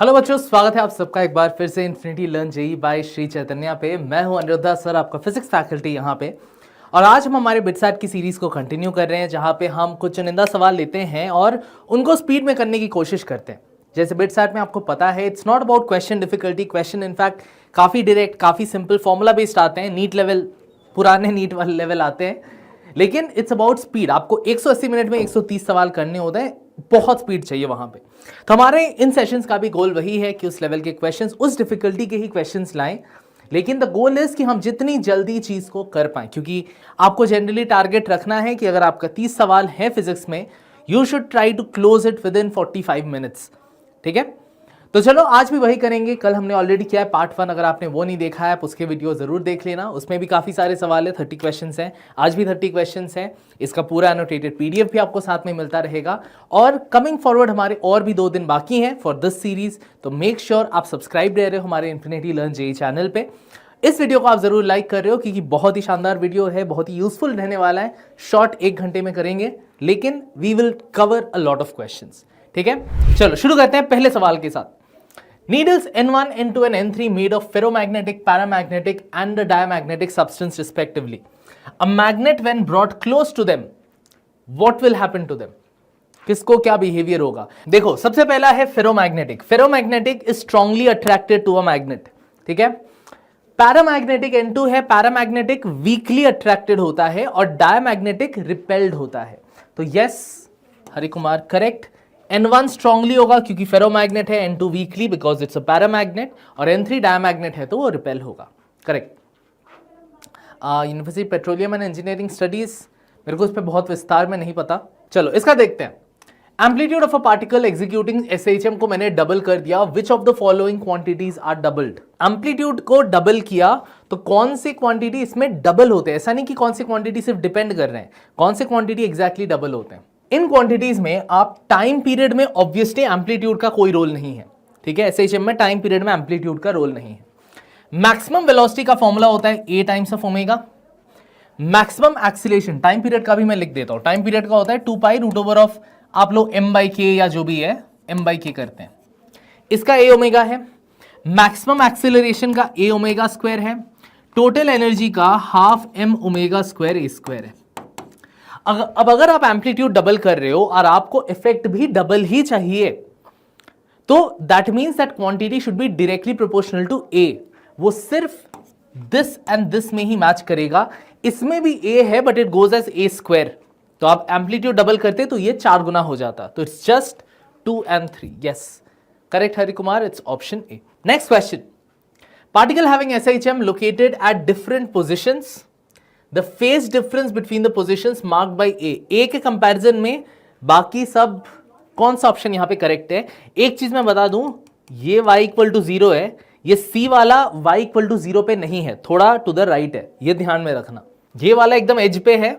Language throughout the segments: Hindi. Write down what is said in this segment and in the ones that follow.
हेलो बच्चों, स्वागत है आप सबका एक बार फिर से infinity learn JEE by Shri Chaitanya पे। मैं हूं अनिरुद्धा सर, आपका फिजिक्स फैकल्टी यहाँ पे। और आज हम हमारे बिटसैट की सीरीज को कंटिन्यू कर रहे हैं, जहाँ पे हम कुछ चुनिंदा सवाल लेते हैं और उनको स्पीड में करने की कोशिश करते हैं। जैसे बिटसैट में आपको पता है, it's not about question difficulty. Question in fact काफ़ी डायरेक्ट, काफ़ी सिंपल, फॉर्मूला बेस्ड आते हैं, नीट लेवल, पुराने नीट वाले लेवल आते हैं। लेकिन इट्स अबाउट स्पीड। आपको 180 मिनट में 130 सवाल करने होते हैं, बहुत स्पीड चाहिए वहां पे। तो हमारे इन सेशंस का भी गोल वही है कि उस लेवल के क्वेश्चंस, उस डिफिकल्टी के ही क्वेश्चंस लाएं। लेकिन द गोल इज कि हम जितनी जल्दी चीज को कर पाएं, क्योंकि आपको जनरली टारगेट रखना है कि अगर आपका 30 सवाल है फिजिक्स में, you should try to close it within 45 minutes. ठीक है, तो चलो आज भी वही करेंगे। कल हमने ऑलरेडी किया है पार्ट 1, अगर आपने वो नहीं देखा है आप उसके वीडियो जरूर देख लेना। उसमें भी काफी सारे सवाल है, 30 क्वेश्चंस हैं। आज भी 30 क्वेश्चंस हैं। इसका पूरा एनोटेटेड पीडीएफ भी आपको साथ में मिलता रहेगा। और कमिंग फॉरवर्ड हमारे और भी 2 दिन बाकी हैं फॉर दिस सीरीज, तो मेक श्योर आप सब्सक्राइब रह रहे हो हमारे इन्फिनिटी लर्न जेई चैनल पे। इस वीडियो को आप जरूर लाइक कर रहे हो, क्योंकि बहुत ही शानदार वीडियो है, बहुत ही यूजफुल रहने वाला है। शॉर्ट 1 घंटे में करेंगे, लेकिन we will cover a lot of questions. ठीक है, चलो शुरू करते हैं पहले सवाल के साथ। Needles N1, N2 and N3 made of ferromagnetic, paramagnetic and a diamagnetic substance respectively. A magnet when brought close to them, what will happen to them? किसको क्या बिहेवियर होगा? देखो, सबसे पहला है ferromagnetic. Ferromagnetic is strongly attracted to a magnet. ठीक है। पैरामैग्नेटिक N2 है, पैरामैग्नेटिक वीकली अट्रैक्टेड होता है और डायमैग्नेटिक रिपेल्ड होता है। तो yes Hari Kumar, correct. N1 strongly होगा क्योंकि फेरोमैग्नेट है, N2 weekly because it's a paramagnet, और N3 डायमैग्नेट है तो वो रिपेल होगा। Correct. University petroleum and engineering studies, मेरे को इस पर बहुत विस्तार में नहीं पता। चलो इसका देखते हैं। Amplitude of a particle executing SHM को मैंने डबल कर दिया। Which of the following quantities are doubled? Amplitude को डबल किया तो कौन सी क्वांटिटी इसमें डबल होते हैं? ऐसा नहीं कि कौन सी क्वांटिटी सिर्फ डिपेंड कर रहे हैं, कौन से क्वांटिटी एग्जैक्टली डबल होते हैं। इन क्वांटिटीज में आप टाइम पीरियड में ऑब्वियसली एम्पलीट्यूड का कोई रोल नहीं है। ठीक है, SHM में टाइम पीरियड में एम्पलीट्यूड का रोल नहीं है। मैक्सिमम वेलोसिटी का फॉर्मूला होता है A times of omega. Maximum acceleration time period का भी मैं लिख देता हूं। टाइम पीरियड का होता है 2 पाई रूट ओवर ऑफ, आप लोग m/k या जो भी है m/k करते हैं। इसका A ओमेगा है। मैक्सिमम एक्सीलरेशन का A ओमेगा स्क्वायर है। टोटल एनर्जी का half m omega square A square है। अब अगर आप एम्पलीट्यूड डबल कर रहे हो और आपको इफेक्ट भी डबल ही चाहिए, तो that means that quantity should be directly proportional to A। वो सिर्फ दिस एंड दिस में ही मैच करेगा। इसमें भी A है but it goes as A square, तो आप एम्पलीट्यूड डबल करते तो ये 4 गुना हो जाता। तो it's just 2 and 3। Yes correct Hari Kumar, it's option A। Next question. Particle having SHM located at different positions, The phase difference between the positions marked by A के कंपैरिजन में बाकी सब, कौन सा ऑप्शन यहां पे करेक्ट है? एक चीज मैं बता दूं, ये y इक्वल टू 0 है, ये C वाला y इक्वल टू 0 पे नहीं है, थोड़ा टू द राइट है, ये ध्यान में रखना। ये वाला एकदम एज पे है,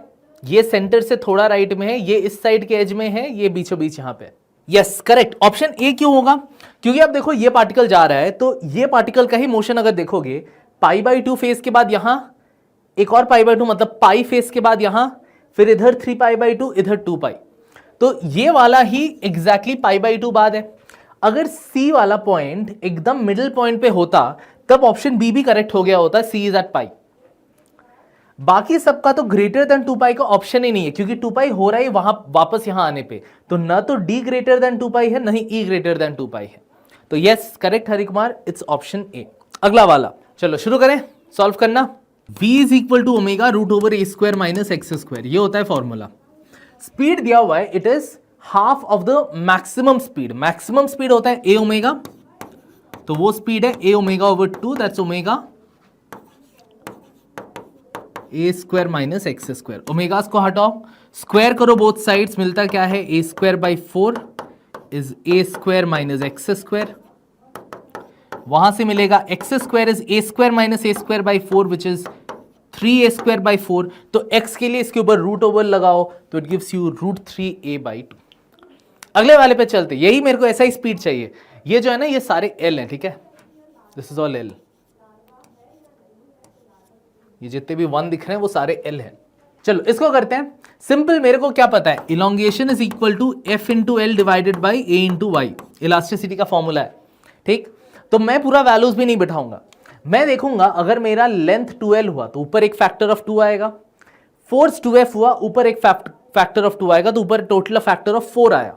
ये सेंटर से थोड़ा राइट में है, ये इस साइड के एज में है, ये बीचों बीच यहां पे। यस करेक्ट, ऑप्शन A क्यों होगा? क्योंकि अब देखो ये पार्टिकल जा रहा है, तो ये पार्टिकल का ही मोशन अगर देखोगे, π/2 फेज के बाद यहां एक और π/2, मतलब पाई फेस के बाद यहां, फिर इधर 3π/2, इधर 2π, तो ये वाला ही एग्जैक्टली π/2 बाद है। अगर C वाला पॉइंट एकदम मिडिल पॉइंट पे होता तब ऑप्शन B भी करेक्ट हो गया होता, C इज एट π। बाकी सबका तो ग्रेटर देन 2π का ऑप्शन ही नहीं है, क्योंकि 2π हो रहा है वहां वापस यहां आने पे, तो ना तो D ग्रेटर देन 2π है, ना ही E ग्रेटर देन 2π है। तो yes correct Hari Kumar, it's option A। अगला वाला, चलो शुरू करें सॉल्व करना। V is equal to omega root over A square minus x square, ये होता है फॉर्मूला। स्पीड दिया हुआ है, it is half of the maximum speed. Maximum speed होता है A ओमेगा, तो वो स्पीड है A omega over 2, that's omega A square minus x square. Omegas को हटाओ, स्क्वायर करो बोथ साइड्स, मिलता क्या है? A square by 4 is A square minus x square. वहां से मिलेगा x square is A square minus A square by 4 which is 3A square by 4। तो x के लिए इसके ऊपर रूट ओवर लगाओ तो it gives you root 3A by 2। अगले वाले पे चलते, यही मेरे को ऐसा ही स्पीड चाहिए। ये जो है ना, ये सारे L हैं, ठीक है, दिस इज ऑल L। ये जितने भी 1 दिख रहे हैं वो सारे L हैं। चलो इसको करते हैं सिंपल। मेरे को क्या पता है, elongation is equal to F into L divided by A into Y, elasticity का फॉर्मूला है। ठीक, तो मैं पूरा वैल्यूज भी नहीं बिठाऊंगा, मैं देखूंगा अगर मेरा लेंथ 2l हुआ तो ऊपर एक फैक्टर ऑफ 2 आएगा, फोर्स 2f हुआ ऊपर एक फैक्टर ऑफ 2 आएगा, तो ऊपर टोटल फैक्टर ऑफ 4 आया।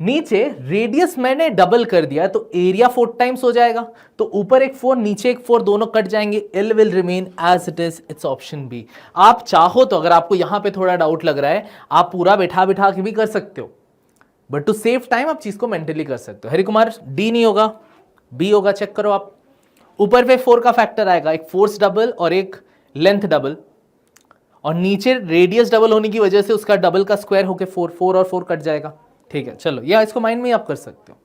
नीचे रेडियस मैंने डबल कर दिया तो एरिया 4 टाइम्स हो जाएगा, तो ऊपर एक 4 नीचे एक 4 दोनों कट जाएंगे, L will remain as it is, it's option B. आप चाहो तो अगर आपको यहां पे थोड़ा डाउट लग रहा है आप पूरा बिठा बिठा के भी कर सकते हो, बट टू सेव टाइम आप चीज को मेंटली कर सकते हो। हरि कुमार डी नहीं होगा, बी होगा, चेक करो आप। ऊपर पे 4 का फैक्टर आएगा, एक फोर्स डबल और एक लेंथ डबल, और नीचे रेडियस डबल होने की वजह से उसका डबल का स्क्वायर होके 4 4 और 4 कट जाएगा। ठीक है, चलो या इसको माइंड में आप कर सकते हो।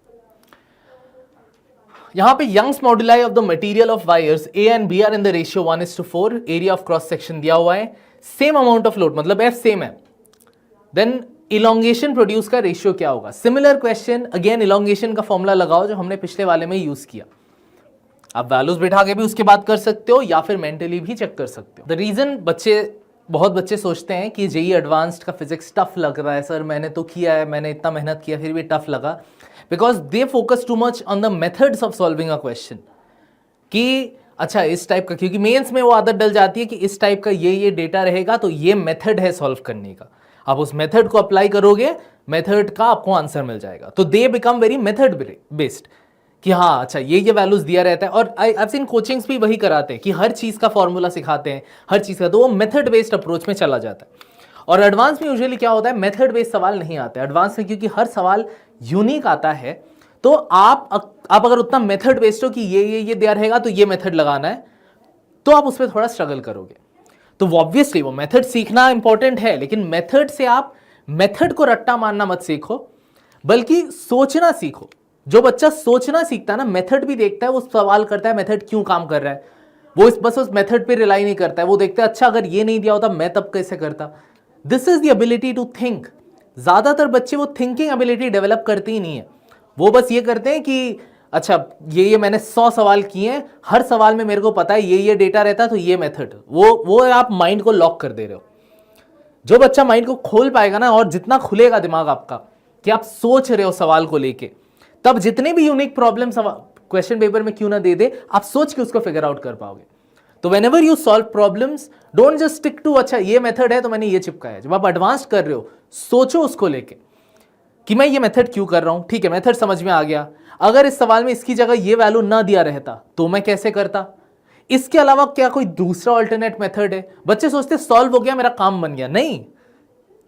यहां पे Young's moduli of the material of wires A and B are in the ratio 1:4, area of cross section दिया हुआ है, सेम अमाउंट ऑफ लोड मतलब एफ सेम है, देन इलोंगेशन प्रोड्यूस का रेशियो क्या होगा। सिमिलर क्वेश्चन, अगेन इलोंगेशन का फॉर्मूला लगाओ जो हमने पिछले वाले में यूज किया। आप वैल्यूज बिठा के भी उसके बाद कर सकते हो या फिर मेंटली भी चेक कर सकते हो। द रीजन बहुत बच्चे सोचते हैं कि जेईई एडवांस्ड का फिजिक्स टफ लग रहा है, सर मैंने तो किया है, मैंने इतना मेहनत किया फिर भी टफ लगा, because they focus too much on the methods of solving a question, कि अच्छा इस टाइप का, क्योंकि मेंस में वो आदत डल जाती है कि इस टाइप का ये डेटा रहेगा तो ये मेथड है सॉल्व करने का, आप उस मेथड को अप्लाई करोगे, मेथड का आपको आंसर मिल जाएगा, तो they become very method based कि हाँ अच्छा ये वैल्यूज दिया रहता है। और आई सीन कोचिंग्स भी वही कराते हैं कि हर चीज का फॉर्मूला सिखाते हैं, हर चीज का, तो वो मेथड बेस्ड अप्रोच में चला जाता है। और एडवांस में यूजुअली क्या होता है, मेथड बेस्ड सवाल नहीं आते एडवांस में, क्योंकि हर सवाल यूनिक आता है, तो आप अगर उतना मेथड बेस्ड हो कि ये दिया रहेगा तो ये मेथड लगाना है, तो आप उसमें थोड़ा स्ट्रगल करोगे। तो ऑब्वियसली वो मेथड सीखना इंपॉर्टेंट है, लेकिन मेथड से आप मेथड को रट्टा मारना मत सीखो, बल्कि सोचना सीखो। जो बच्चा सोचना सीखता है ना, मेथड भी देखता है, वो सवाल करता है मेथड क्यों काम कर रहा है, वो बस उस मेथड पे रिलाई नहीं करता है, वो देखता है अच्छा अगर ये नहीं दिया होता मैं तब कैसे करता। This is the ability to think. ज्यादातर बच्चे वो थिंकिंग एबिलिटी डेवलप करते ही नहीं है, वो बस ये करते हैं कि अच्छा ये मैंने 100 सवाल किए हैं, हर सवाल में मेरे को पता है ये डेटा रहता है तो ये मेथड, वो आप माइंड को लॉक कर दे रहे हो। जो बच्चा माइंड को खोल पाएगा ना, और जितना खुलेगा दिमाग आपका कि आप सोच रहे हो सवाल को लेके, तब जितने भी यूनिक प्रॉब्लम क्वेश्चन पेपर में क्यों ना दे दे, आप सोच के उसको फिगर आउट कर पाओगे। तो whenever you solve problems, don't just stick to अच्छा ये मेथड है तो मैंने ये चिपकाया। जब आप एडवांस कर रहे हो, सोचो उसको लेके कि मैं ये मेथड क्यों कर रहा हूं। ठीक है, मेथड समझ में आ गया, अगर इस सवाल में इसकी जगह ये वैल्यू ना दिया रहता तो मैं कैसे करता, इसके अलावा क्या कोई दूसरा ऑल्टरनेट मेथड है। बच्चे सोचते सॉल्व हो गया मेरा काम बन गया, नहीं।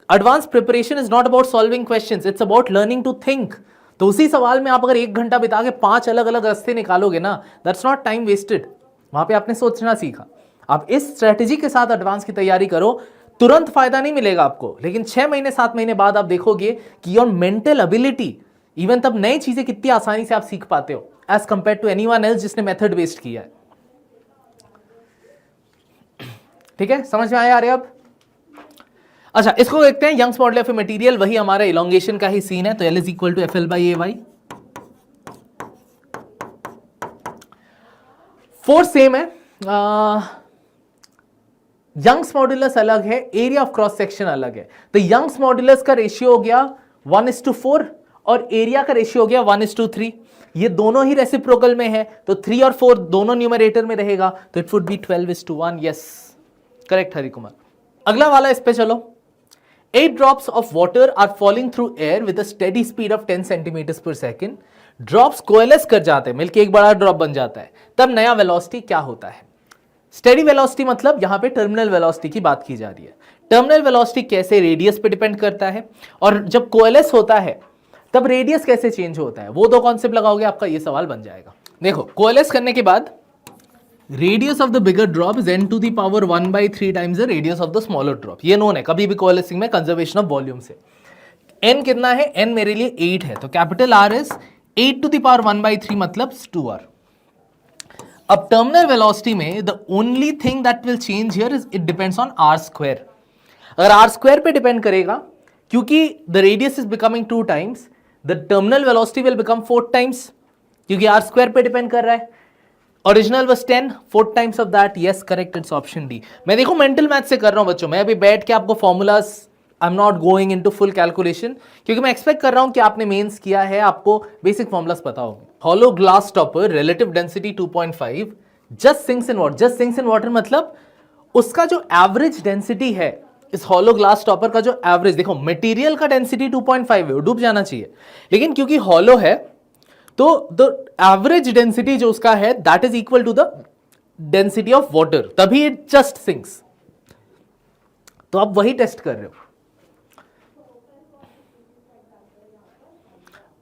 Advance preparation is not about solving questions, it's about learning to think. तो उसी सवाल में आप अगर 1 घंटा बिता के 5 अलग अलग रास्ते निकालोगे ना, दैट्स नॉट टाइम वेस्टेड, वहां पे आपने सोचना सीखा। आप इस स्ट्रेटेजी के साथ एडवांस की तैयारी करो, तुरंत फायदा नहीं मिलेगा आपको, लेकिन 6 महीने 7 महीने बाद आप देखोगे कि योर मेंटल एबिलिटी, इवन तब नई चीजें कितनी आसानी से आप सीख पाते हो as compare to anyone else जिसने मेथड बेस्ड किया है। ठीक है, समझ में आया? आ रहे अब? अच्छा, इसको देखते हैं, Young's modulus of a material, वही हमारा इलोंगेशन का ही सीन है, तो L = FL/AY। फोर्स सेम है, यंग्स मॉड्यूलस अलग है, एरिया ऑफ क्रॉस सेक्शन अलग है। तो यंग्स मॉड्यूलस का रेशियो हो गया 1:4 और एरिया का रेशियो हो गया 1:3। ये दोनों ही रेसिप्रोकल में है, तो 3 और 4 दोनों न्यूमरेटर में रहेगा, तो it would be 12:1। Yes, correct Hari Kumar. अगला वाला इस पे चलो। 8 drops of water are falling through air with a steady speed of 10 centimeters per second. Drops कोएलेस कर जाते हैं, मिलके एक बड़ा ड्रॉप बन जाता है, तब नया वेलोसिटी क्या होता है? स्टेडी वेलोसिटी मतलब यहां पे टर्मिनल वेलोसिटी की बात की जा रही है। टर्मिनल वेलोसिटी कैसे? रेडियस पे डिपेंड करता है, और जब कोएलेस होता है तब रेडियस कैसे चेंज होता है, वो 2 कॉन्सेप्ट लगाओगे आपका ये सवाल बन जाएगा। देखो, कोएलेस करने के बाद radius of the bigger drop is n⁻⁴ times the radius of the smaller drop. ये नोन है कभी भी कोएलेसिंग में कंजर्वेशन ऑफ वॉल्यूम से। n कितना है? n मेरे लिए 8 है, तो कैपिटल R इज 8⁻⁴ मतलब 2r। अब टर्मिनल वेलोसिटी में the only thing that will change here is it depends on r²। अगर r² पे डिपेंड करेगा, क्योंकि the radius is becoming 2 times, the terminal velocity will become 4 times, क्योंकि r² पे डिपेंड कर रहा है। Original was 10, 4 times of that. Yes, correct, it's option D. मैं देखो मेंटल मैथ से कर रहा हूं बच्चों, मैं अभी बैठ के आपको formulas I am not going into full calculation, क्योंकि मैं एक्सपेक्ट कर रहा हूं कि आपने मेंस किया है, आपको बेसिक फॉर्मुलास पता होंगे. Hollow glass topper, relative density 2.5, just sinks in water. Just sinks in water मतलब उसका जो एवरेज डेंसिटी है, इस हॉलो ग्लास टॉपर का जो एवरेज, देखो मटेरियल का डेंसिटी 2.5 है, वो डूब जाना चाहिए, लेकिन क्योंकि हॉलो है तो द एवरेज डेंसिटी जो उसका है that is equal to the density of water, तभी इट जस्ट सिंक्स. तो आप वही टेस्ट कर रहे हो.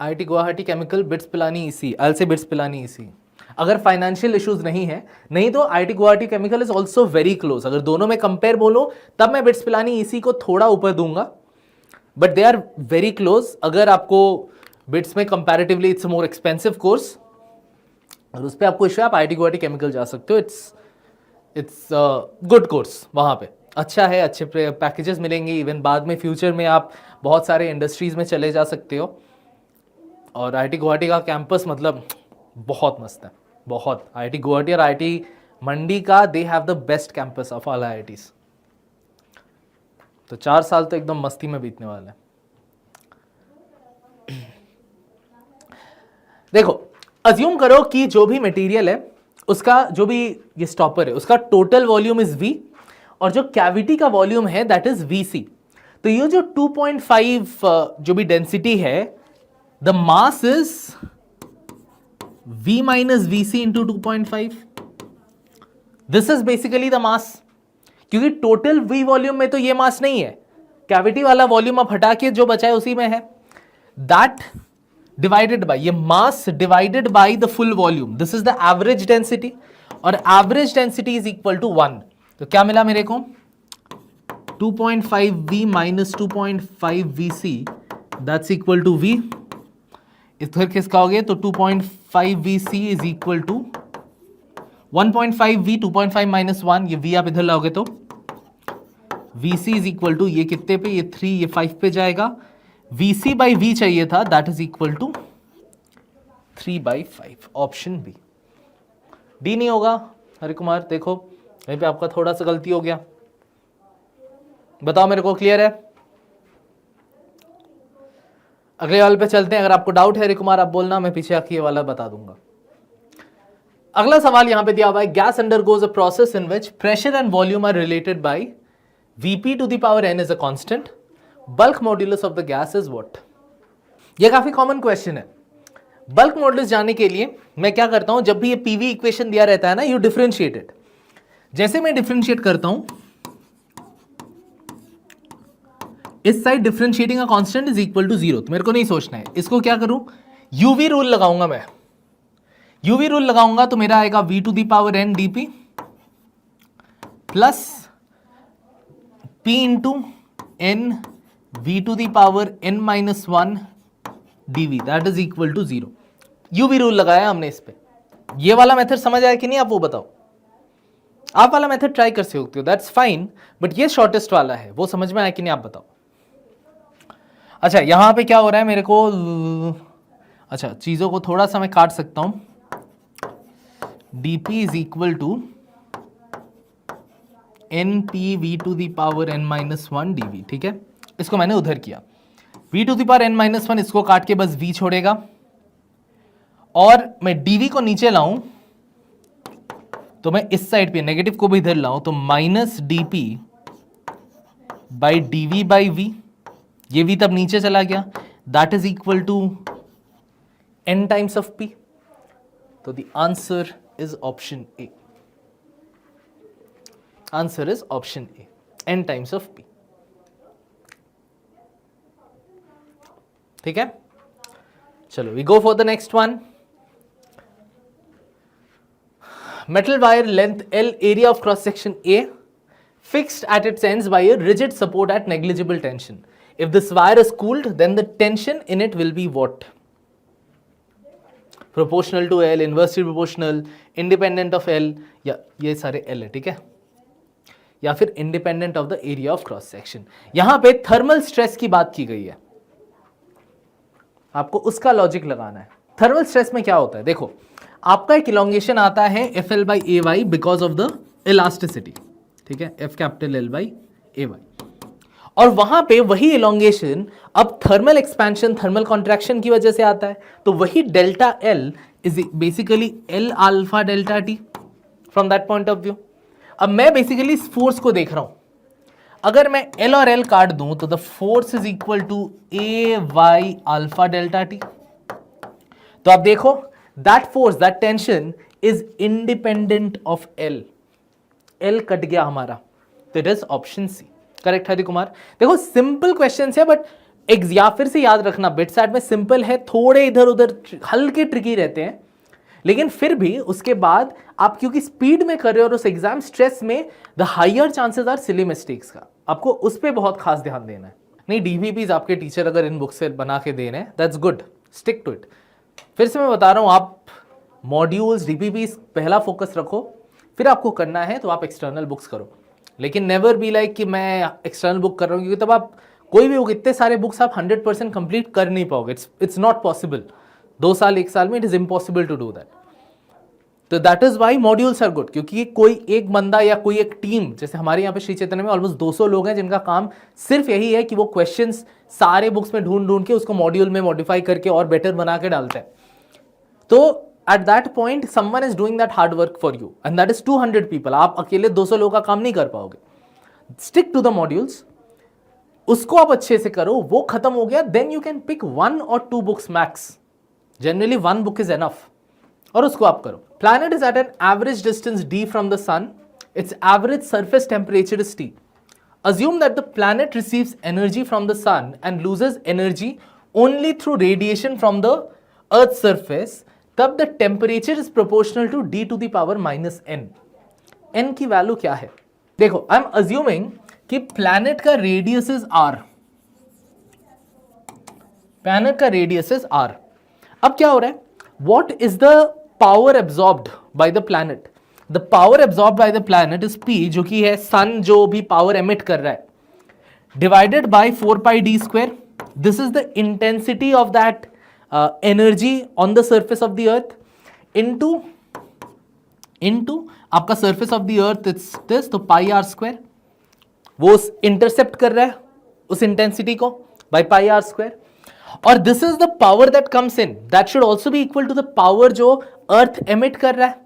IIT Guwahati chemical, BITS Pilani EC, I say BITS Pilani EC. अगर फाइनेंशियल इश्यूज नहीं है, नहीं तो IIT Guwahati chemical is also very close. अगर दोनों में कंपेयर बोलो तब मैं बिट्स पिलानी ईसी को थोड़ा ऊपर दूंगा, but they are very close. अगर आपको बिट्स में comparatively it's more expensive course, और उस पर आपको इश्यू है, आप IIT गुवाहाटी केमिकल जा सकते हो. इट्स गुड कोर्स, वहाँ पे अच्छा है, अच्छे पैकेजेस मिलेंगे. इवन बाद में फ्यूचर में आप बहुत सारे इंडस्ट्रीज में चले जा सकते हो. और IIT गुवाहाटी का कैंपस मतलब बहुत मस्त है, बहुत. IIT गुवाहाटी और IIT मंडी का, they have the best campus of all IITs. तो 4 साल तो एकदम मस्ती में बीतने वाला है. देखो, अज्यूम करो कि जो भी मटेरियल है उसका, जो भी ये स्टॉपर है, उसका टोटल वॉल्यूम इज V, और जो कैविटी का वॉल्यूम है दैट इज VC. तो ये जो 2.5 जो भी डेंसिटी है, the mass is V minus VC into 2.5. This is basically the mass. क्योंकि टोटल V वॉल्यूम में तो ये मास नहीं है, कैविटी वाला वॉल्यूम आप हटा के जो बचा है उसी में है. दैट डिवाइडेड बाय, ये mass divided by the full volume, this is the average density. और average density is equal to 1. तो क्या मिला मेरे को? 2.5 V minus 2.5 VC, that's equal to V. इधर किसका हो गया? तो 2.5 VC is equal to 1.5 V, 2.5 minus 1, ये V आप इधर लाओगे तो VC इज इक्वल टू, ये कितने पे? ये 3, ये 5 पे जाएगा. VC बाई V चाहिए था, that is equal to 3/5. Option B. D नहीं होगा. हरे कुमार देखो, यहीं पे आपका थोड़ा सा गलती हो गया. बताओ मेरे को, क्लियर है? अगले वाले पे चलते हैं. अगर आपको डाउट है हरे कुमार, आप बोलना, मैं पीछे आके ये वाला बता दूंगा. अगला सवाल यहां पे दिया हुआ है, gas undergoes a process in which pressure and volume are related by Vp to the power n is a constant, bulk modulus of the gas is what. ये काफी कॉमन क्वेश्चन है. बल्क मॉड्यूलस जानने के लिए मैं क्या करता हूं, जब भी ये पीवी इक्वेशन दिया रहता है ना, यू डिफरेंशिएट इट. जैसे मैं डिफरेंशिएट करता हूं, इस साइड डिफरेंशिएटिंग का कांस्टेंट इज इक्वल टू 0. तो मेरे को नहीं सोचना है, इसको क्या करूं, यूवी रूल लगाऊंगा मैं. यूवी रूल लगाऊंगा तो मेरा आएगा v to the power n dp plus p into n v to the power n minus 1 dv, that is equal to 0. UV rule लगाया हमने इस पे. ये वाला मेथड समझ आया कि नहीं, आप वो बताओ. आप वाला मेथड ट्राई कर सकते हो, दैट्स फाइन, बट ये शॉर्टेस्ट वाला है, वो समझ में आया कि नहीं, आप बताओ. अच्छा, यहां पे क्या हो रहा है मेरे को, अच्छा चीजों को थोड़ा सा मैं काट सकता हूं. dp is equal to np v to the power n minus 1 dv. ठीक है, इसको मैंने उधर किया. v to the power n minus 1, इसको काट के बस v छोड़ेगा, और मैं dv को नीचे लाऊं तो मैं इस साइड पे नेगेटिव को भी इधर लाऊं तो minus dp by dv by v, ये v तब नीचे चला गया, that is equal to n times of p. तो the answer is option A. Answer is option A, n times of p. ठीक है, चलो we go for the next one. Metal wire length L, area of cross section A, fixed at its ends by a rigid support at negligible tension. If this wire is cooled, then the tension in it will be what? Proportional to L, inversely proportional, independent of L, या ये सारे L है. ठीक है, या फिर independent of the area of cross section. यहां पे थर्मल स्ट्रेस की बात की गई है, आपको उसका लॉजिक लगाना है. थर्मल स्ट्रेस में क्या होता है, देखो आपका एक इलोंगेशन आता है FL by A Y because of the elasticity. ठीक है, F capital L by A Y. और वहां पे वही इलोंगेशन अब थर्मल एक्सपेंशन थर्मल कॉन्ट्रैक्शन की वजह से आता है, तो वही delta L is basically L alpha delta T from that point of view. अब मैं बेसिकली इस फोर्स को देख रहा हूं, अगर मैं एल और एल काट दूं तो the force is equal to A Y alpha delta T. तो आप देखो that force that tension is independent of L, L cut गया हमारा, तो it is option C correct Hari Kumar. देखो सिंपल क्वेश्चन है बट या फिर से याद रखना बिट सेट में सिंपल है, थोड़े इधर उधर हल्के ट्रिकी रहते हैं, लेकिन फिर भी उसके बाद आप क्योंकि स्पीड में कर रहे हो और उस एग्जाम स्ट्रेस में the higher chances are silly mistakes का, आपको उस पर बहुत खास ध्यान देना है। नहीं डीवीपीज आपके टीचर अगर इन बुक से बना के दे रहे हैं that's good, stick to it. फिर से मैं बता रहा हूं आप मॉड्यूल्स डीपीपीज पहला फोकस रखो, फिर आपको करना है तो आप एक्सटर्नल बुक्स करो, लेकिन नेवर बी लाइक कि मैं एक्सटर्नल बुक कर रहा हूं, क्योंकि तब आप कोई भी बुक इतने सारे बुक्स आप 100% कंप्लीट कर नहीं पाओगे, इट्स नॉट पॉसिबल। 2 साल 1 साल में it is impossible to do that. तो that is why modules are good, क्योंकि कोई एक बंदा या कोई एक टीम, जैसे हमारे यहाँ पे श्री चैतन्य में ऑलमोस्ट 200 लोग हैं जिनका काम सिर्फ यही है कि वो क्वेश्चंस सारे बुक्स में ढूंढ ढूंढ के उसको मॉड्यूल में मॉडिफाई करके और बेटर बना के डालते हैं। तो at that point someone is doing that hard work for you and that is 200 people। आप अकेले 200 लोगों का काम नहीं कर पाओगे। Stick to the modules, उसको आप अच्छे से करो, वो खत्म हो गया then you can pick 1 or 2 books max, generally 1 book is enough, और उसको आप करो। Planet is at an average distance d from the sun, its average surface temperature is T। Assume that the planet receives energy from the sun and loses energy only through radiation from the earth's surface, तब the temperature is proportional to D to the power minus N. N की वैल्यू क्या है? देखो आई एम अज्यूमिंग कि प्लैनेट का रेडियस इज आर, प्लैनेट का रेडियस इज आर। अब क्या हो रहा है, what is the power absorbed by the planet? The power absorbed by the planet is P, जो कि है सन जो भी पावर एमिट कर रहा है, divided by 4 pi D square. This is the intensity of that energy on the surface of the earth into आपका surface of the earth it's this, तो पाई आर स्क्वायर। वो इंटरसेप्ट कर रहा है उस इंटेंसिटी को बाय पाई आर स्क्वायर, और this is the power that comes in, that should also be equal to the power जो अर्थ एमिट कर रहा है।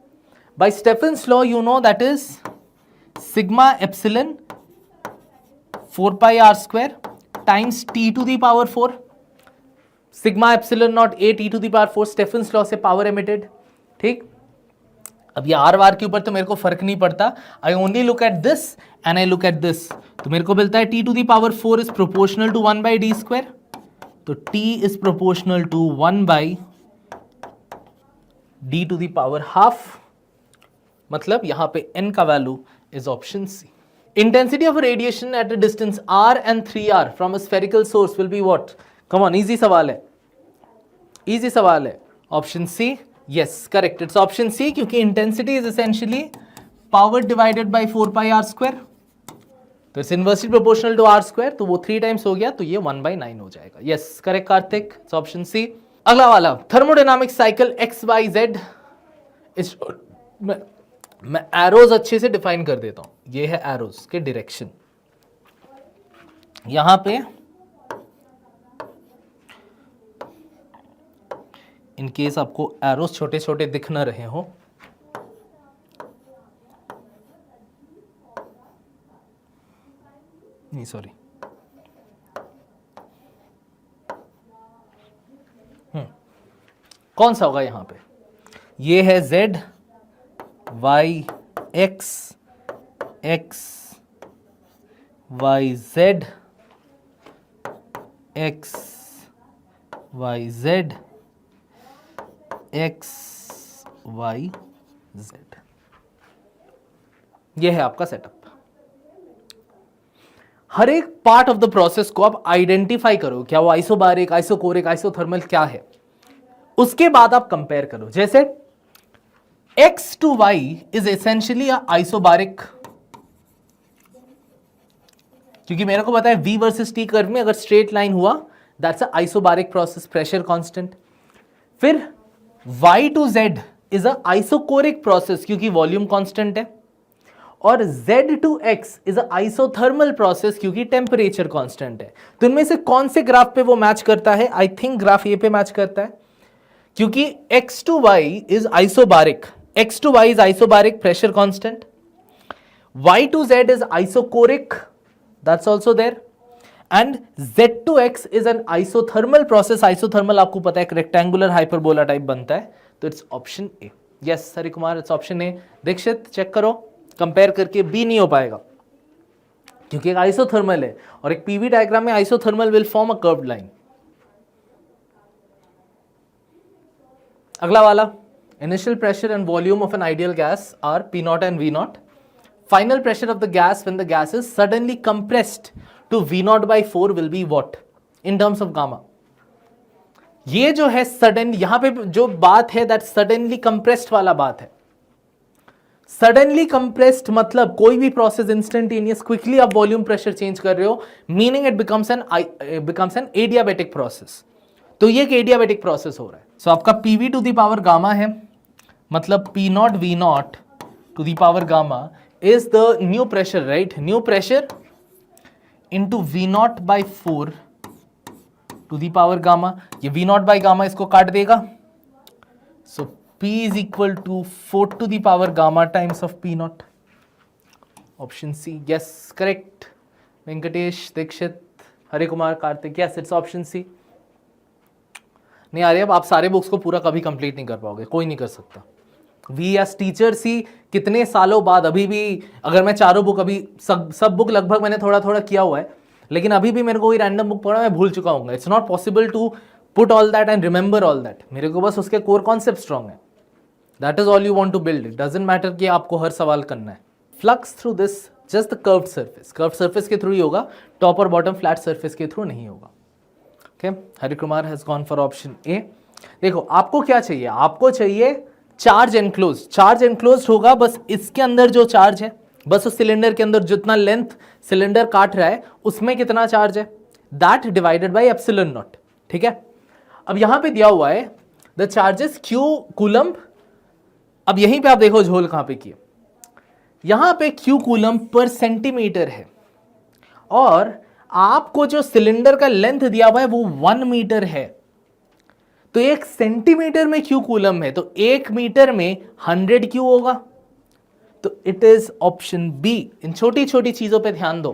Bye Stephens law you know that is sigma epsilon 4 pi are square times T to the power 4, sigma epsilon not A T to the power 4, Stefan's law से पावर एमिटेड। ठीक, अब ये आर वार के ऊपर तो मेरे को फर्क नहीं पड़ता, I only look at this and I look at this, तो मेरे को मिलता है T to the power 4 is proportional to 1 by D square, तो T is proportional to 1 by D to the power half, मतलब यहां पे n का value is option C. Intensity of radiation at a distance r and 3r from a spherical source will be what? Come on, easy सवाल है, इजी सवाल है। Option C, yes correct, it's option C, क्योंकि intensity is essentially power divided by 4 pi are square, तो it's inversely proportional to r square, तो वो 3 टाइम्स हो गया, तो ये 1/9 हो जाएगा। Yes correct Karthik, it's option C. अगला वाला thermodynamic cycle X Y Z, इस मैं एरोज अच्छे से डिफाइन कर देता हूं, ये है एरोज के डायरेक्शन। यहां पे इन केस आपको एरोस छोटे छोटे दिख ना रहे हो, नहीं सॉरी, कौन सा होगा यहां पे? ये है Z Y X X Y Z X Y Z X Y Z, ये है आपका सेटअप। हर एक पार्ट ऑफ द प्रोसेस को आप आइडेंटिफाई करो, क्या वो आइसोबारिक, आइसोकोरिक, आइसोथर्मल क्या है, उसके बाद आप कंपेयर करो। जैसे X to Y is essentially isobaric, क्योंकि मेरे को पता है V वर्सेस T कर्व में अगर स्ट्रेट लाइन हुआ that's a isobaric process, pressure constant. फिर Y to Z is a isochoric process, क्योंकि वॉल्यूम कांस्टेंट है। और Z2X is a isothermal process क्योंकि टेम्परेचर कांस्टेंट है। तो इनमें से कौन से ग्राफ पे वो मैच करता है? आई थिंक ग्राफ ए पे मैच करता है, क्योंकि X2Y is isobaric, X2Y is isobaric pressure constant, Y2Z is isocoric, that's also there, and Z2X is an isothermal process. Isothermal आपको पता है, rectangular hyperbola type बनता है, तो it's option A. Yes, Hari Kumar, it's option A. Dikshit check करो, कंपेयर करके B नहीं हो पाएगा क्योंकि एक आइसोथर्मल है और एक PV डायग्राम में isothermal will form a curved line. अगला वाला, initial pressure and volume of an ideal gas are P0 and V0. Final pressure of the gas when the gas is suddenly compressed to V0 by 4 will be what in terms of gamma? ये जो है सडन, यहां पे जो बात है दैट सडनली कंप्रेस्ड वाला बात है। सडनली कंप्रेस्ड मतलब कोई भी प्रोसेस इंस्टेंटेनियस क्विकली आप वॉल्यूम प्रेशर चेंज कर रहे हो, meaning it becomes N adiabatic process. तो ये एक एडियाबेटिक प्रोसेस हो रहा है। सो आपका PV to the power gamma है, मतलब P0 V0 to the power gamma is the new pressure, right? New pressure into V0 by 4 to the power gamma. ये V0 by gamma इसको काट देगा, so P is equal to 4 to the power gamma times of P0. Option C. Yes, correct. Venkatesh, Dixit, Hari Kumar, Kartik, yes, it's option C. नहीं आ रही, अब आप सारे बुक्स को पूरा कभी कंप्लीट नहीं कर पाओगे, कोई नहीं कर सकता। वी एस टीचर्स ही कितने सालों बाद अभी भी, अगर मैं चारों बुक अभी सब बुक लगभग मैंने थोड़ा थोड़ा किया हुआ है, लेकिन अभी भी मेरे को कोई रैंडम बुक पढ़ा मैं भूल चुका हूँ। It's not possible to put all that and remember all that. मेरे को बस उसके कोर कॉन्सेप्ट स्ट्रॉन्ग है, that is all you want to build. It doesn't matter कि आपको हर सवाल करना है। Flux through this just the curved surface, curved surface के थ्रू ही होगा, टॉप और बॉटम फ्लैट सरफेस के थ्रू नहीं होगा। Okay, Hari Kumar has gone for option A. देखो आपको क्या चाहिए, आपको चाहिए चार्ज एनक्लोज। चार्ज एनक्लोज होगा बस इसके अंदर जो चार्ज है, बस उस सिलेंडर के अंदर जितना लेंथ सिलेंडर काट रहा है उसमें कितना चार्ज है, that divided by epsilon not. ठीक है, अब यहां पे दिया हुआ है द चार्जेस क्यू कूलम्ब। अब यहीं पे आप देखो झोल कहां पे किए, यहां पे क्यू कूलम्ब पर सेंटीमीटर है और आपको जो सिलेंडर का लेंथ दिया हुआ है वो 1 मीटर है। तो 1 सेंटीमीटर में क्यू कूलम है, तो 1 मीटर में 100 क्यू होगा। तो इट इज ऑप्शन बी। इन छोटी छोटी चीजों पे ध्यान दो,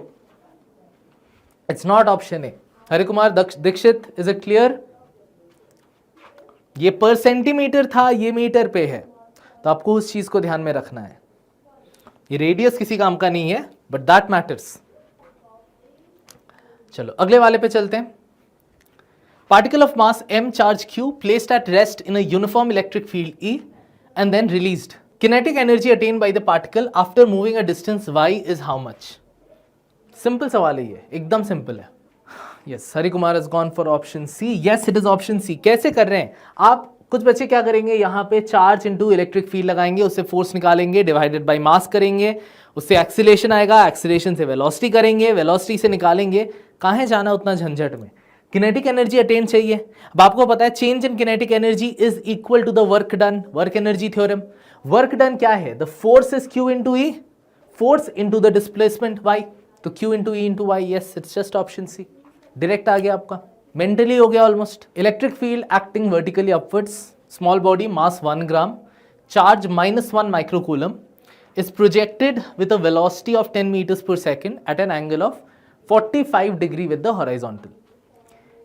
it's not option A. Hari Kumar, Dikshit, is it clear? ये पर सेंटीमीटर था, ये मीटर पे है, तो आपको उस चीज को ध्यान में रखना है। ये रेडियस किसी काम का नहीं है, बट दैट मैटर्स। चलो अगले वाले पे चलते हैं। Particle of mass m charge q placed at rest in a uniform electric field E and then released. Kinetic energy attained by the particle after moving a distance y is how much? Simple सवाल है ये, एकदम सिंपल है। Yes, Hari Kumar has gone for option C. Yes, it is option C. कैसे कर रहे हैं आप? कुछ बच्चे क्या करेंगे, यहाँ पे चार्ज इंटू इलेक्ट्रिक फील्ड लगाएंगे, उससे फोर्स निकालेंगे, डिवाइडेड बाय मास करेंगे, उससे एक्सीलरेशन आएगा, एक्सीलरेशन से वेलोसिटी करेंगे, वेलोसिटी से निकालेंगे। कहाँ जाना उतना झंझट में? किनेटिक एनर्जी अटेन चाहिए। अब आपको पता है change in kinetic energy is equal to the work done, work energy theorem. Work done क्या है? The force is q into E, force into the displacement y, तो q into E into y. Yes, it's just option C. Direct आ गया आपका, मेंटली हो गया almost. Electric field acting vertically upwards, small body, mass 1 gram, charge -1 microcoulomb, is projected with a velocity of 10 meters per second at an angle of 45 degree with the horizontal.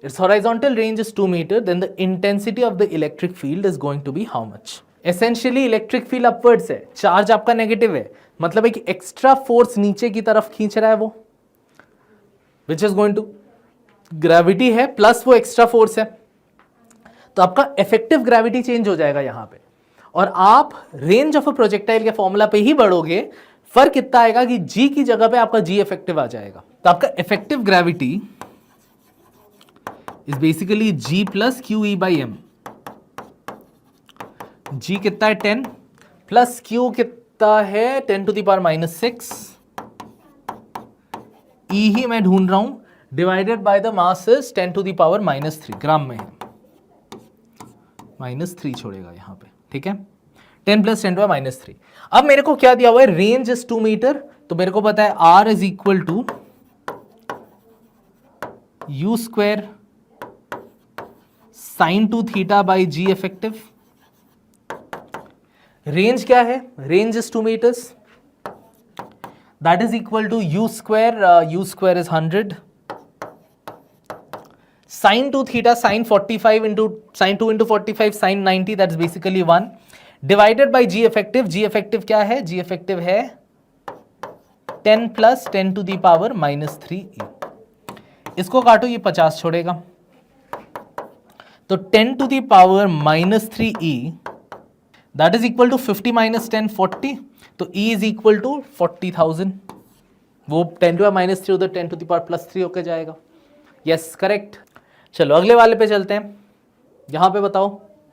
Its horizontal range is 2 meter, then the intensity of the electric field is going to be how much? Essentially electric field upwards है, charge आपका negative है, मतलब एक extra force नीचे की तरफ खींच रहा है वो, which is going to gravity है plus वो extra force है, तो आपका effective gravity change हो जाएगा यहाँ पे, और आप रेंज ऑफ अ प्रोजेक्टाइल के फॉर्मूला पे ही बढ़ोगे। फर्क कितना आएगा कि g की जगह पे आपका g इफेक्टिव आ जाएगा, तो आपका effective gravity is basically g plus Q E by M. g कितना है 10 प्लस q कितना है 10 टू द पावर -6, e ही मैं ढूंढ रहा हूं, divided by the mass is 10 to the power -3 gram में है, -3 छोड़ेगा यहां पे, ठीक है। 10 प्लस 10 टू माइनस 3। अब मेरे को क्या दिया हुआ है, रेंज इज 2 मीटर, तो मेरे को पता है R is equal to U square sine 2 theta by G effective. Range क्या है, range is 2 metres, that is equal to U square is 100 sin 2 theta sin 45 into sin 2 into 45 sin 90, that's basically 1 divided by G effective। G effective क्या है, G effective है 10 plus 10 to the power minus 3e। इसको काटो, ये 50 छोड़ेगा, तो 10 to the power minus 3e that is equal to 50 minus 10 40, तो e is equal to 40,000। वो 10 to the minus 3 उधर 10 to the power plus 3 होकर जाएगा। Yes correct. चलो अगले वाले पे चलते हैं। यहां पे बताओ,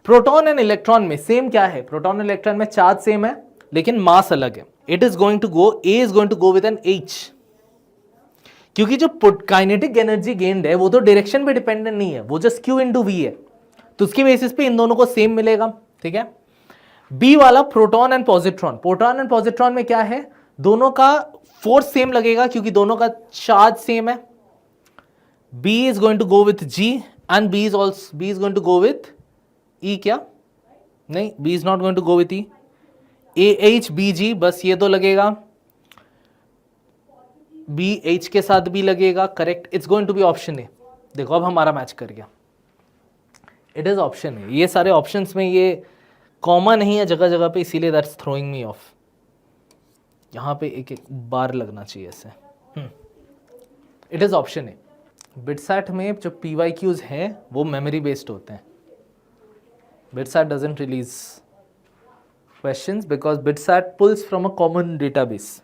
प्रोटॉन एंड इलेक्ट्रॉन में सेम क्या है, प्रोटॉन और इलेक्ट्रॉन में चार्ज सेम है लेकिन मास अलग है। It is going to go, A is going to go with an H, क्योंकि जो काइनेटिक एनर्जी गेन्ड है वो तो डायरेक्शन पे डिपेंडेंट नहीं है, वो जस्ट Q इंटू V है, तो उसकी बेसिस पे इन दोनों को सेम मिलेगा। ठीक है। बी वाला proton and positron, proton and positron में क्या है, दोनों का फोर्स सेम लगेगा क्योंकि दोनों का चार्ज सेम है। B is going to go with G and B is going to go with E क्या, नहीं B is not going to go with E, AH BG, बस ये तो लगेगा, BH के साथ भी लगेगा, correct. It's going to be option A. देखो अब हमारा मैच कर गया, इट इज ऑप्शन ए। ये सारे ऑप्शंस में ये कॉमा नहीं है जगह जगह पे, इसीलिए दैट्स थ्रोइंग मी ऑफ। यहाँ पे एक एक बार लगना चाहिए ऐसे। It is option A. BITSAT में जो PYQs हैं वो मेमोरी बेस्ड होते हैं। BITSAT doesn't release questions because BITSAT pulls from a common database,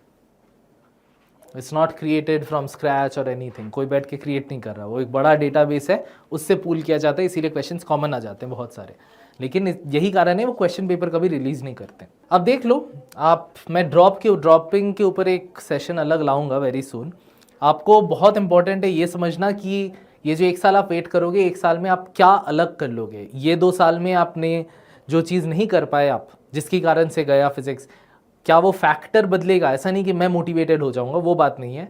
it's not created from scratch और एनीथिंग। कोई बैठ के क्रिएट नहीं कर रहा, वो एक बड़ा डेटाबेस है, उससे पुल किया जाता है, इसीलिए क्वेश्चंस कॉमन आ जाते हैं बहुत सारे। लेकिन यही कारण है वो क्वेश्चन पेपर कभी रिलीज नहीं करते। अब देख लो आप, मैं ड्रॉपिंग के ऊपर एक सेशन अलग लाऊंगा वेरी सून। आपको बहुत इंपॉर्टेंट है ये समझना कि ये जो 1 साल आप वेट करोगे, 1 साल में आप क्या अलग कर लोगे। ये 2 साल में आपने जो चीज़ नहीं कर पाए आप, जिसकी कारण से गया फिजिक्स, क्या वो फैक्टर बदलेगा? ऐसा नहीं कि मैं मोटिवेटेड हो जाऊंगा, वो बात नहीं है।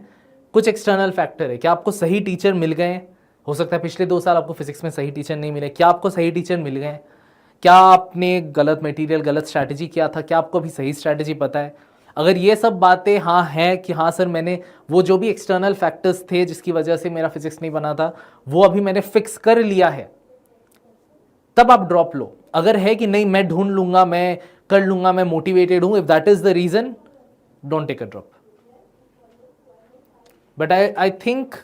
कुछ एक्सटर्नल फैक्टर है। क्या आपको सही टीचर मिल गए? हो सकता है पिछले 2 साल आपको फिजिक्स में सही टीचर नहीं मिले, क्या आपको सही टीचर मिल गए? क्या आपने गलत मटेरियल, गलत स्ट्रैटेजी किया था, क्या आपको अभी सही स्ट्रैटेजी पता है? अगर ये सब बातें हाँ है कि हाँ सर मैंने वो जो भी एक्सटर्नल फैक्टर्स थे जिसकी वजह से मेरा फिजिक्स नहीं बना था वो अभी मैंने फिक्स कर लिया है, तब आप ड्रॉप लो। अगर है कि नहीं मैं ढूंढ लूंगा, मैं कर लूंगा, मैं मोटिवेटेड हूं, if that is the reason, don't take a drop. But I think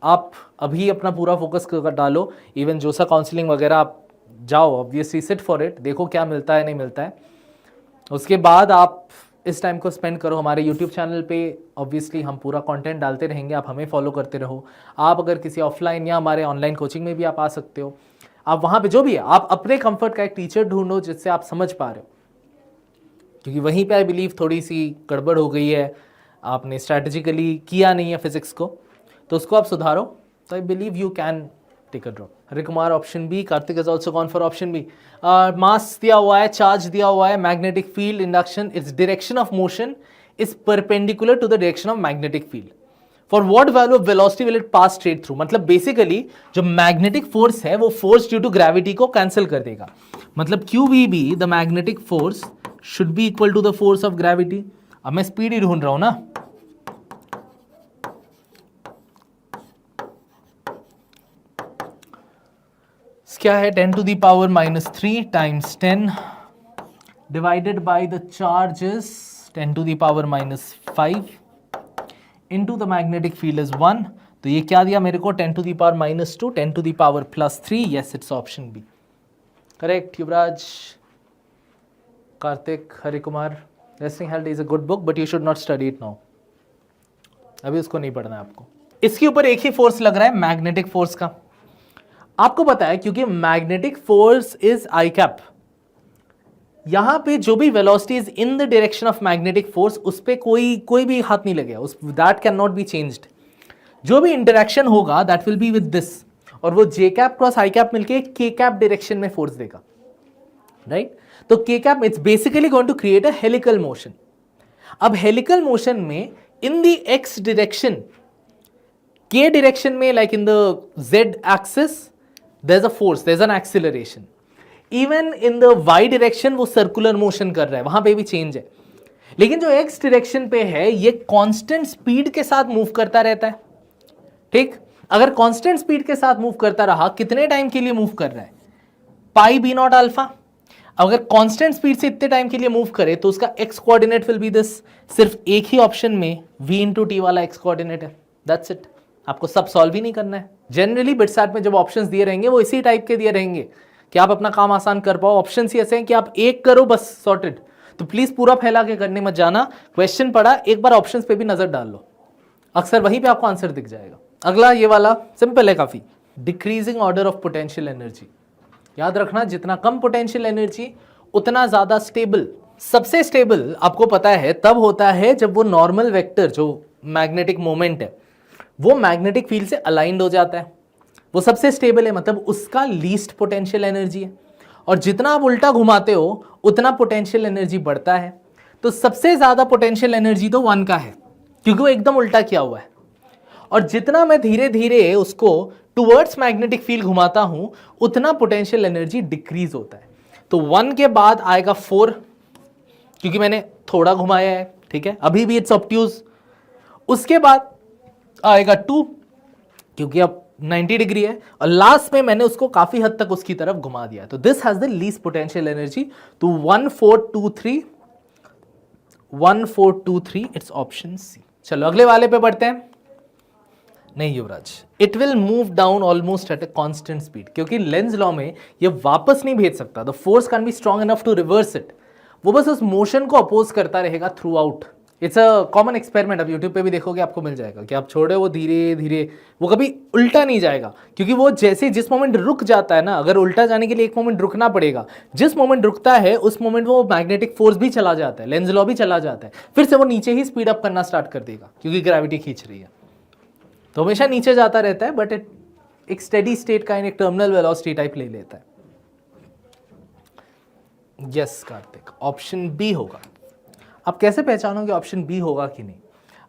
आप अभी अपना पूरा फोकस डालो। इवन जोसा काउंसलिंग वगैरह आप जाओ, ऑब्वियसली सिट फॉर इट, देखो क्या मिलता है नहीं मिलता है। उसके बाद आप इस टाइम को स्पेंड करो हमारे यूट्यूब चैनल पे। ऑब्वियसली हम पूरा कंटेंट डालते रहेंगे, आप हमें फॉलो करते रहो। आप अगर किसी ऑफलाइन या हमारे ऑनलाइन कोचिंग में भी आप आ सकते हो, आप वहाँ पे जो भी है आप अपने कंफर्ट का एक टीचर ढूंढो जिससे आप समझ पा रहे हो, क्योंकि वहीं पे आई बिलीव थोड़ी सी गड़बड़ हो गई है, आपने स्ट्रैटेजिकली किया नहीं है फिजिक्स को, तो उसको आप सुधारो। तो I believe you can take a drop. Hari Kumar option B, Kartik is also gone for option B. Mass दिया हुआ है, चार्ज दिया हुआ है, magnetic field induction, it's direction of motion is perpendicular to the direction of magnetic field. For what value of velocity will it pass straight through. मतलब बेसिकली जो मैग्नेटिक फोर्स है वो फोर्स ड्यू टू ग्रेविटी को कैंसिल कर देगा। मतलब QVB the magnetic force should be equal to the force of gravity. अब मैं स्पीड ही ढूंढ रहा हूं ना, क्या है 10 to the power minus 3 times 10 divided by the charge is 10 to the power minus 5 into the magnetic field is 1। तो ये क्या दिया मेरे को, 10 to the power minus 2, 10 to the power plus 3। yes it's option B correct। Yuvraj, Kartik, Hari Kumar, resting health is a good book but you should not study it now. अभी उसको नहीं पढ़ना है आपको। इसके ऊपर एक ही फोर्स लग रहा है, मैग्नेटिक फोर्स का। आपको पता है क्योंकि magnetic force is I cap, यहां पे जो भी velocity is in the direction of magnetic force उस पे कोई भी हाथ नहीं लगेगा, उस that can not be changed. जो भी इंटरेक्शन होगा that will be with this, और वो J cap cross I cap मिलके के कैप डायरेक्शन में फोर्स देगा, राइट। तो K cap it's basically going to create a helical motion. अब हेलिकल मोशन में in the X direction, K direction में like in the Z axis there is a force, there is an acceleration. Even in the Y direction वो सर्कुलर मोशन कर रहा है, वहां पे भी चेंज है। लेकिन जो एक्स डायरेक्शन पे है ये कांस्टेंट स्पीड के साथ मूव करता रहता है। ठीक, अगर कांस्टेंट स्पीड के साथ मूव करता रहा, कितने टाइम के लिए मूव कर रहा है? पाई बी नॉट अल्फा। अगर कांस्टेंट स्पीड से इतने टाइम के लिए मूव करे तो उसका x coordinate will be this. सिर्फ एक ही ऑप्शन में v इंटू टी वाला एक्स कोऑर्डिनेट है, दैट्स इट। आपको सब सॉल्व ही नहीं करना है। जनरली बिटसैट में जब ऑप्शंस दिए रहेंगे वो इसी टाइप के दिए रहेंगे कि आप अपना काम आसान कर पाओ। ऑप्शंस ही ऐसे हैं कि आप एक करो बस सॉर्टेड। तो प्लीज पूरा फैला के करने मत जाना। क्वेश्चन पढ़ा, एक बार ऑप्शंस पे भी नजर डाल लो, अक्सर वहीं पे आपको आंसर दिख जाएगा। अगला ये वाला सिंपल है काफी, decreasing order of potential energy. याद रखना, जितना कम पोटेंशियल एनर्जी उतना ज्यादा स्टेबल। सबसे स्टेबल आपको पता है तब होता है जब वो नॉर्मल वेक्टर जो मैग्नेटिक मोमेंट है वो मैग्नेटिक फील्ड से अलाइंड हो जाता है, वो सबसे स्टेबल है, मतलब उसका लीस्ट पोटेंशियल एनर्जी है। और जितना आप उल्टा घुमाते हो उतना पोटेंशियल एनर्जी बढ़ता है। तो सबसे ज्यादा पोटेंशियल एनर्जी तो 1 का है क्योंकि वो एकदम उल्टा किया हुआ है। और जितना मैं धीरे धीरे उसको टुवर्ड्स मैग्नेटिक फील्ड घुमाता हूं उतना पोटेंशियल एनर्जी डिक्रीज होता है। तो 1 के बाद आएगा 4 क्योंकि मैंने थोड़ा घुमाया है, ठीक है, अभी भी इट्स ऑब्ट्यूज। उसके बाद आएगा 2 क्योंकि अब 90 डिग्री है, और लास्ट में मैंने उसको काफी हद तक उसकी तरफ घुमा दिया। तो this has the least potential energy. तो 1423 इट्स ऑप्शन सी। चलो अगले वाले पे बढ़ते हैं। नहीं Yuvraj, it will move down almost at a constant speed, क्योंकि लेंज लॉ में ये वापस नहीं भेज सकता। The force can be strong enough to reverse it. वो बस उस मोशन को अपोज करता रहेगा throughout. It's a common experiment, अब यूट्यूब पे भी देखोगे आपको मिल जाएगा कि आप छोड़े वो धीरे धीरे, वो कभी उल्टा नहीं जाएगा क्योंकि वो जैसे जिस मोमेंट रुक जाता है ना, अगर उल्टा जाने के लिए एक मोमेंट रुकना पड़ेगा, जिस मोमेंट रुकता है उस मोमेंट वो मैग्नेटिक फोर्स भी चला जाता है, लेंज लॉ भी चला जाता है, फिर से वो नीचे ही स्पीड अप करना स्टार्ट कर देगा क्योंकि ग्रेविटी खींच रही है। तो हमेशा नीचे जाता रहता है, बट एक स्टेडी स्टेट का एक टर्मिनल वेलोसिटी टाइप ले लेता है। यस कार्तिक, ऑप्शन बी होगा। आप कैसे पहचानोगे ऑप्शन बी होगा कि नहीं?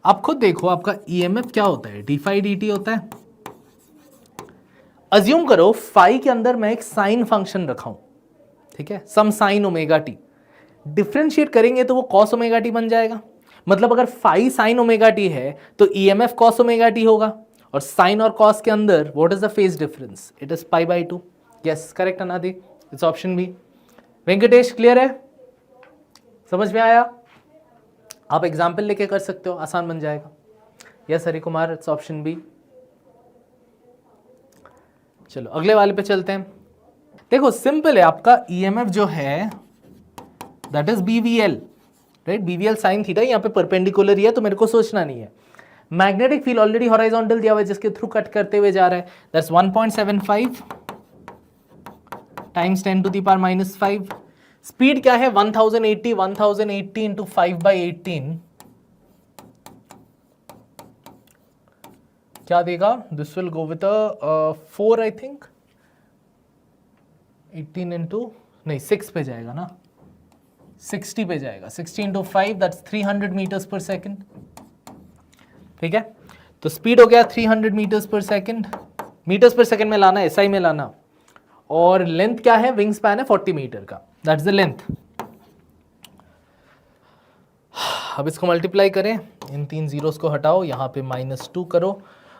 आप खुद देखो, आपका ईएमएफ क्या होता है? डी फाई डी टी होता है। अज्यूम करो फाई के अंदर मैं एक साइन फंक्शन रखा हूं, ठीक है, some sine omega T. Differentiate करेंगे तो वो कॉस ओमेगा टी बन जाएगा। मतलब अगर फाई साइन ओमेगा टी है तो ईएमएफ कॉस ओमेगा टी होगा, और साइन और कॉस के अंदर what is the phase difference? It is pi by 2। Yes correct Anadi, it's option B. Venkatesh clear है? समझ में आया? आप एग्जाम्पल लेके कर सकते हो, आसान बन जाएगा। Yes Hari Kumar, it's option B. चलो अगले वाले पे चलते हैं। देखो सिंपल है, आपका ईएमएफ जो है that is BVL, right? BVL sine theta, यहाँ पे परपेंडिकुलर ही है तो मेरे को सोचना नहीं है। मैग्नेटिक फील्ड ऑलरेडी हॉरिजॉन्टल दिया हुआ है जिसके थ्रू कट करते हुए जा रहा है, that's 1.75 times 10 to the power -5। Speed क्या है? 1080 इंटू 5/18 क्या देगा? This will go with 4 I think. 18 into नहीं 6 पे जाएगा ना, 60 पे जाएगा। 60 इंटू 5 दैट्स 300 मीटर्स पर सेकेंड, ठीक है। तो स्पीड हो गया 300 मीटर्स पर सेकेंड। मीटर्स पर सेकेंड में लाना, एसआई में लाना। और लेंथ क्या है? विंग स्पैन है 40 मीटर का, दैट्स द लेंथ। अब इसको मल्टीप्लाई करें, इन 3 जीरोस को हटाओ, यहाँ पे -2 करो।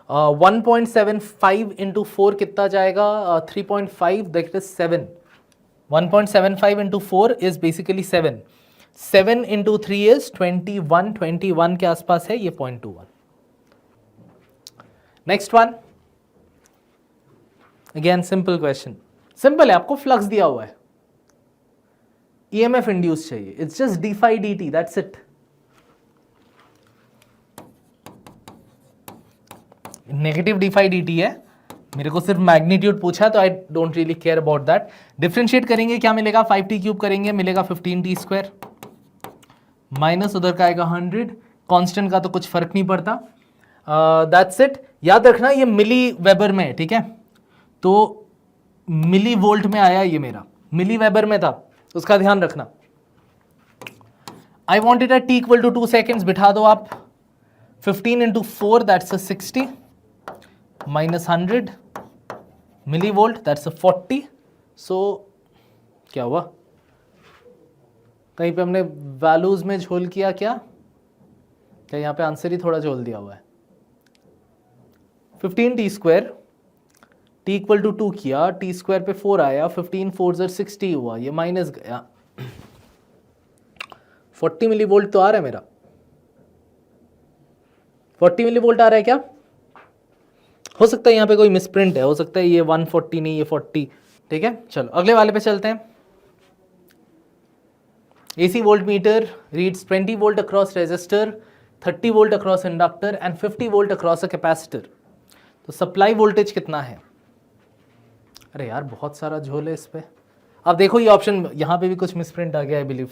1.75 इंटू 4 कितना जाएगा? 3.5, that is 7। 1.75 into 4 is basically 7। 7 into 3 is 21। 21 के आसपास है ये 0.21। Next one, again simple question. Simple है, आपको फ्लक्स दिया हुआ है, ईएमएफ इंड्यूस चाहिए, it's just D phi D T, that's it. Negative D phi D T है, मेरे को सिर्फ मैग्नीट्यूड पूछा तो I don't really care about that. Differentiate करेंगे क्या मिलेगा? 5t क्यूब करेंगे मिलेगा 15t स्क्वायर, माइनस उधर का आएगा 100। कांस्टेंट का तो कुछ फर्क नहीं पड़ता, दैट्स इट। याद रखना ये मिली वेबर में है, ठीक है, तो मिली वोल्ट में आया ये मेरा, मिली वेबर में था, उसका ध्यान रखना। I want it at T equal to 2 seconds, बिठा दो आप। 15 into 4 that's a 60 minus 100 millivolt that's a 40। सो क्या हुआ, कहीं पे हमने वैल्यूज में झोल किया क्या यहाँ पे आंसर ही थोड़ा झोल दिया हुआ है। 15t², t इक्वल टू 2 किया, t² पे 4 आया, 15 4 60 हुआ, ये माइनस गया, 40 मिलीवोल्ट तो आ रहा है मेरा। 40 मिलीवोल्ट आ रहा है क्या? हो सकता है यहाँ पे कोई मिसप्रिंट है, हो सकता है ये 140 नहीं ये 40। ठीक है, चलो अगले वाले पे चलते हैं। AC voltmeter reads 20 volt across resistor, 30 volt across inductor and 50 volt across a capacitor. तो सप्लाई वोल्टेज कितना है? अरे यार बहुत सारा झोल है इस पे। अब देखो ये ऑप्शन, यहाँ पे भी कुछ मिसप्रिंट आ गया है बिलीव।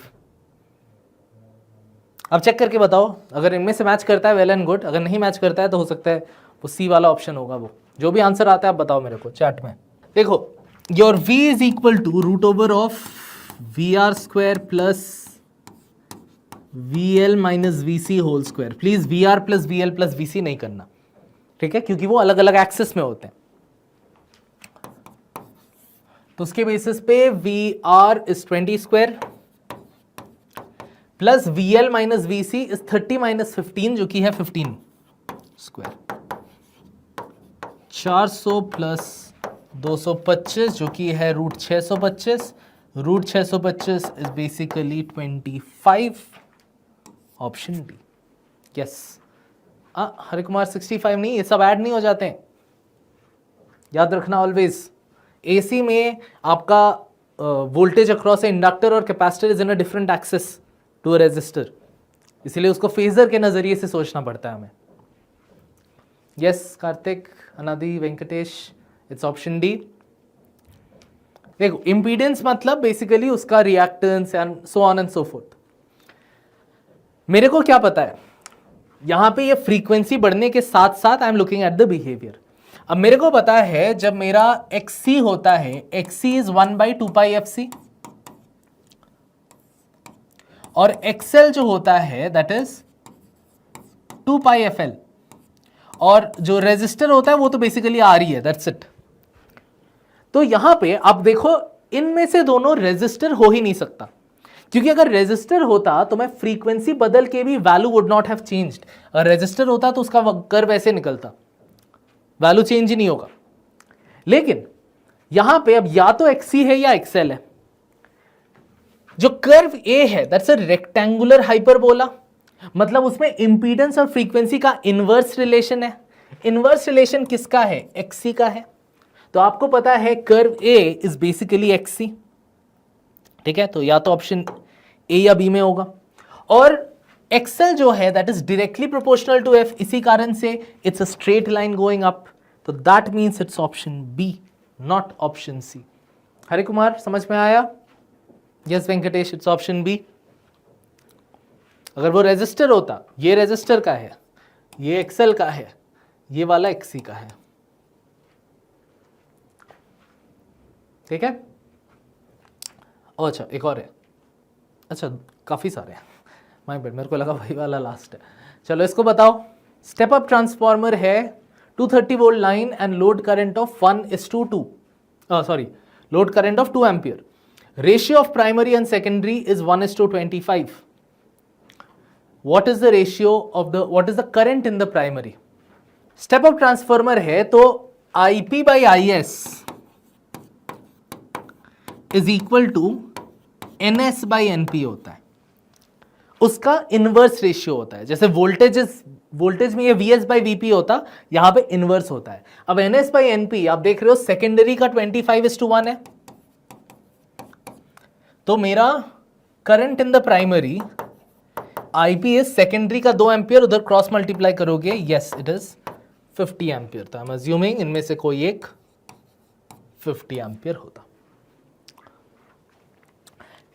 अब चेक करके बताओ, अगर इनमें से मैच करता है वेल एंड गुड, अगर नहीं मैच करता है तो हो सकता है वो सी वाला ऑप्शन होगा। वो जो भी आंसर आता है आप बताओ मेरे को चैट में। देखो your V is equal to root over of VR² plus VL minus VC whole square. Please VR plus VL plus VC नहीं करना, ठीक है, क्योंकि वो अलग अलग एक्सेस में होते हैं। तो उसके बेसिस पे VR is 20² plus VL minus VC is 30 minus 15 जो कि है 15²। 400 प्लस 225 जो कि है root 625। Root 625 is basically 25। Option D. Yes, Hare Kumar 65 नहीं, ये सब ऐड नहीं हो जाते हैं, याद रखना ऑलवेज। एसी में आपका वोल्टेज अक्रॉस ए इंडक्टर और capacitor is in a different axis to a resistor, इसलिए उसको फेजर के नजरिए से सोचना पड़ता है हमें। यस कार्तिक, अनादि, वेंकटेश, इट्स ऑप्शन डी। देखो इंपीडेंस मतलब बेसिकली उसका reactance and so on and so fourth. मेरे को क्या पता है, यहां पे ये फ्रीक्वेंसी बढ़ने के साथ साथ I am looking at the behaviour. अब मेरे को पता है जब मेरा XC होता है, XC इज 1/2πfc और XL जो होता है दैट इज 2πfl, और जो रेजिस्टर होता है वो तो बेसिकली RE है, दैट्स इट। तो यहां पे आप देखो इनमें से दोनों रेजिस्टर हो ही नहीं सकता, क्योंकि अगर रेजिस्टर होता तो मैं फ्रीक्वेंसी बदल के भी value would not have changed. अगर रेजिस्टर होता तो उसका कर्व ऐसे निकलता, वैल्यू चेंज ही नहीं होगा। लेकिन यहां पे अब या तो XC है या XL है। जो कर्व A है दैट्स अ रेक्टेंगुलर हाइपरबोला, मतलब उसमें इंपीडेंस और फ्रीक्वेंसी का इनवर्स रिलेशन है। इनवर्स रिलेशन किसका है? XC का है। तो आपको पता है curve A is basically XC, ठीक है, तो या तो ऑप्शन A या B में होगा। और XL जो है that is directly proportional to F, इसी कारण से it's a straight line going up, तो that means it's option B, not option C। Hare Kumar समझ में आया? Yes Venkatesh, it's option B। अगर वो रेजिस्टर होता, ये रेजिस्टर का है, ये XL का है, ये वाला XC का है, ठीक है। ओ अच्छा एक और है, अच्छा काफी सारे हैं, माय बैड, मेरे को लगा वही वाला लास्ट है। चलो इसको बताओ। स्टेप अप ट्रांसफॉर्मर है, 230 volt line and load current of 1:2, load current of 2 ampere. Ratio of primary and secondary is 1:25। What is the ratio of the, what is the current in the primary? Step up transformer है तो IP/IS is equal to NS/NP होता है, उसका इनवर्स रेशियो होता है। जैसे वोल्टेज में ये VS/VP होता, यहां पे इनवर्स होता है। अब NS/NP आप देख रहे हो, सेकेंडरी का 25:1 है, तो मेरा current in the primary IP is secondary का 2 एम्पियर, उधर क्रॉस मल्टीप्लाई करोगे, यस इट इज 50 एम्पियर। तो आई एम अज्यूमिंग इनमें से कोई एक 50 एम्पियर होता,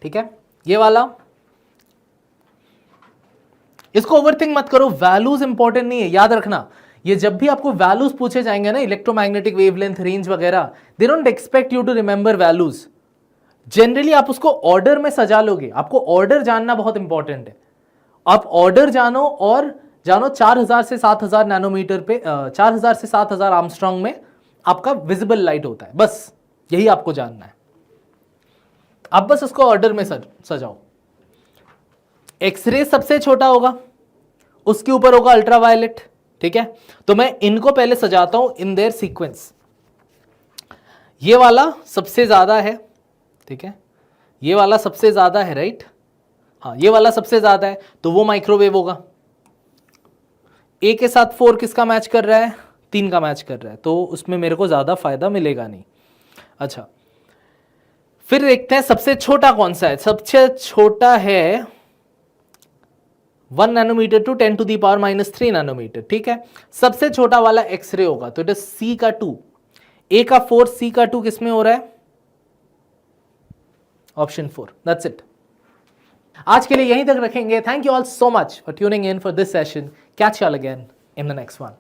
ठीक है। ये वाला, इसको ओवरथिंक मत करो, वैल्यूज इंपॉर्टेंट नहीं है, याद रखना। ये जब भी आपको वैल्यूज पूछे जाएंगे ना, इलेक्ट्रोमैग्नेटिक वेवलेंथ, रेंज वगैरह, they don't expect you to remember values. Generally आप उसको ऑर्डर में सजा लोगे, आपको ऑर्डर जानना बहुत इंपॉर्टेंट है। आप ऑर्डर जानो और जानो 4000 से 7000 नैनोमीटर पे 4000 से 7000 आर्मस्ट्रांग में आपका विजिबल लाइट होता है, बस यही आपको जानना है। आप बस उसको ऑर्डर में सजाओ। एक्सरे सबसे छोटा होगा, उसके ऊपर होगा अल्ट्रावायलेट, ठीक है। तो मैं इनको पहले सजाता हूं इन देयर सीक्वेंस। ये वाला सबसे ज्यादा है, ठीक है, ये वाला सबसे ज्यादा है, राइट, हाँ ये वाला सबसे ज्यादा है, तो वो माइक्रोवेव होगा। ए के साथ 4 किसका मैच कर रहा है, 3 का मैच कर रहा है, तो उसमें मेरे को ज्यादा फायदा मिलेगा नहीं। अच्छा, फिर देखते हैं सबसे छोटा कौन सा है। सबसे छोटा है 1 नैनोमीटर टू 10⁻³ नैनोमीटर, ठीक है। सबसे छोटा वाला एक्सरे होगा, तो इट इज सी का 2, ए का 4, सी का 2 किसमें हो रहा है, ऑप्शन 4। That's it. आज के लिए यहीं तक रखेंगे। Thank you all so much for tuning in for this session. Catch you all again in the next one.